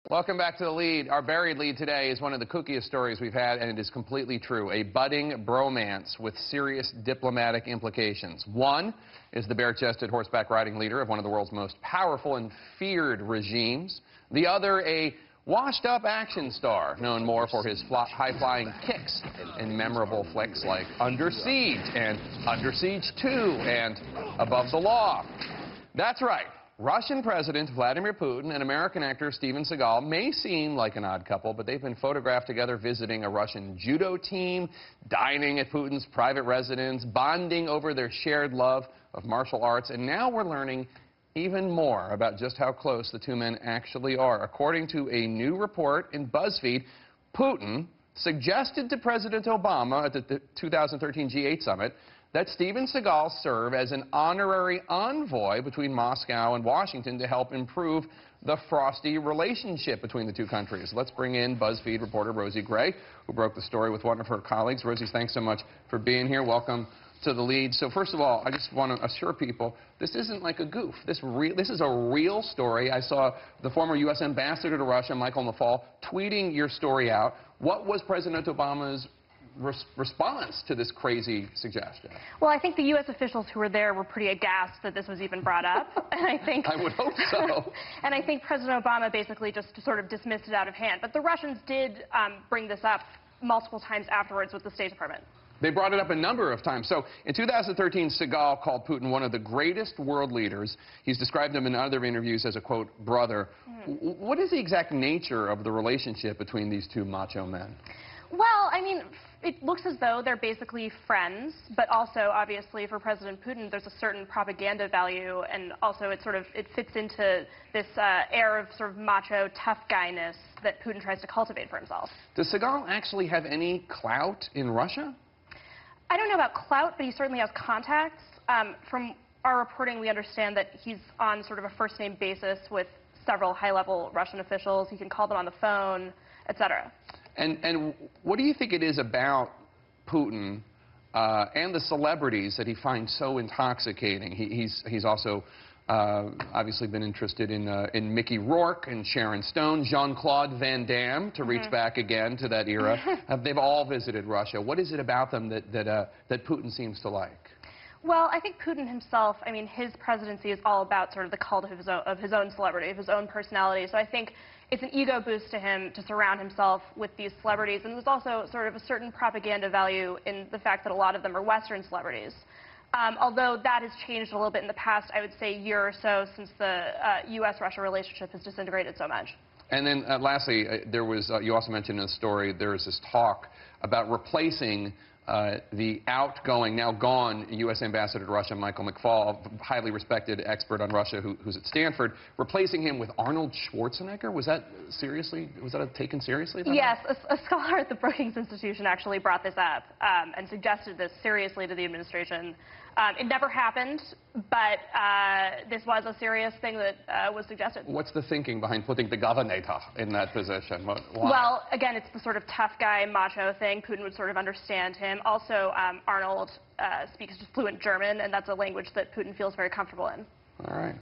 Welcome back to The Lead. Our buried lead today is one of the kookiest stories we've had, and it is completely true. A budding bromance with serious diplomatic implications. One is the bare-chested horseback riding leader of one of the world's most powerful and feared regimes. The other, a washed-up action star, known more for his high-flying kicks in memorable flicks like Under Siege and Under Siege 2 and Above the Law. That's right. Russian President Vladimir Putin and American actor Steven Seagal may seem like an odd couple, but they've been photographed together visiting a Russian judo team, dining at Putin's private residence, bonding over their shared love of martial arts, and now we're learning even more about just how close the two men actually are. According to a new report in BuzzFeed, Putin suggested to President Obama at the 2013 G8 summit that Steven Seagal serve as an honorary envoy between Moscow and Washington to help improve the frosty relationship between the two countries. Let's bring in BuzzFeed reporter Rosie Gray, who broke the story with one of her colleagues. Rosie, thanks so much for being here. Welcome to The Lead. So first of all, I just want to assure people, this isn't like a goof. This is a real story. I saw the former U.S. ambassador to Russia, Michael McFaul, tweeting your story out. What was President Obama's response to this crazy suggestion? Well, I think the U.S. officials who were there were pretty aghast that this was even brought up. And I would hope so. And I think President Obama basically just sort of dismissed it out of hand. But the Russians did bring this up multiple times afterwards with the State Department. They brought it up a number of times. So in 2013, Seagal called Putin one of the greatest world leaders. He's described him in other interviews as a, quote, brother. What is the exact nature of the relationship between these two macho men? Well, I mean, it looks as though they're basically friends, but also, obviously, for President Putin, there's a certain propaganda value, and also it fits into this air of sort of macho, tough guyness that Putin tries to cultivate for himself. Does Seagal actually have any clout in Russia? I don't know about clout, but he certainly has contacts. From our reporting, we understand that he's on sort of a first-name basis with several high-level Russian officials. He can call them on the phone, etc. And what do you think it is about Putin and the celebrities that he finds so intoxicating? He's also obviously been interested in Mickey Rourke and Sharon Stone, Jean-Claude Van Damme, to reach back again to that era. They've all visited Russia. What is it about them that Putin seems to like? Well, I think Putin himself, I mean, his presidency is all about sort of the cult of his own celebrity, of his own personality. So I think it's an ego boost to him to surround himself with these celebrities. And there's also sort of a certain propaganda value in the fact that a lot of them are Western celebrities. Although that has changed a little bit in the past, I would say, year or so since the U.S.-Russia relationship has disintegrated so much. And then lastly, there was, you also mentioned in the story, there was this talk about replacing the outgoing, now gone, U.S. ambassador to Russia, Michael McFaul, highly respected expert on Russia who's at Stanford, replacing him with Arnold Schwarzenegger. Was that taken seriously? Yes, a scholar at the Brookings Institution actually brought this up and suggested this seriously to the administration. It never happened, but this was a serious thing that was suggested. What's the thinking behind putting the governor in that position? Why? Well, again, it's the sort of tough guy, macho thing. Putin would sort of understand him. Also, Arnold speaks fluent German, and that's a language that Putin feels very comfortable in. All right.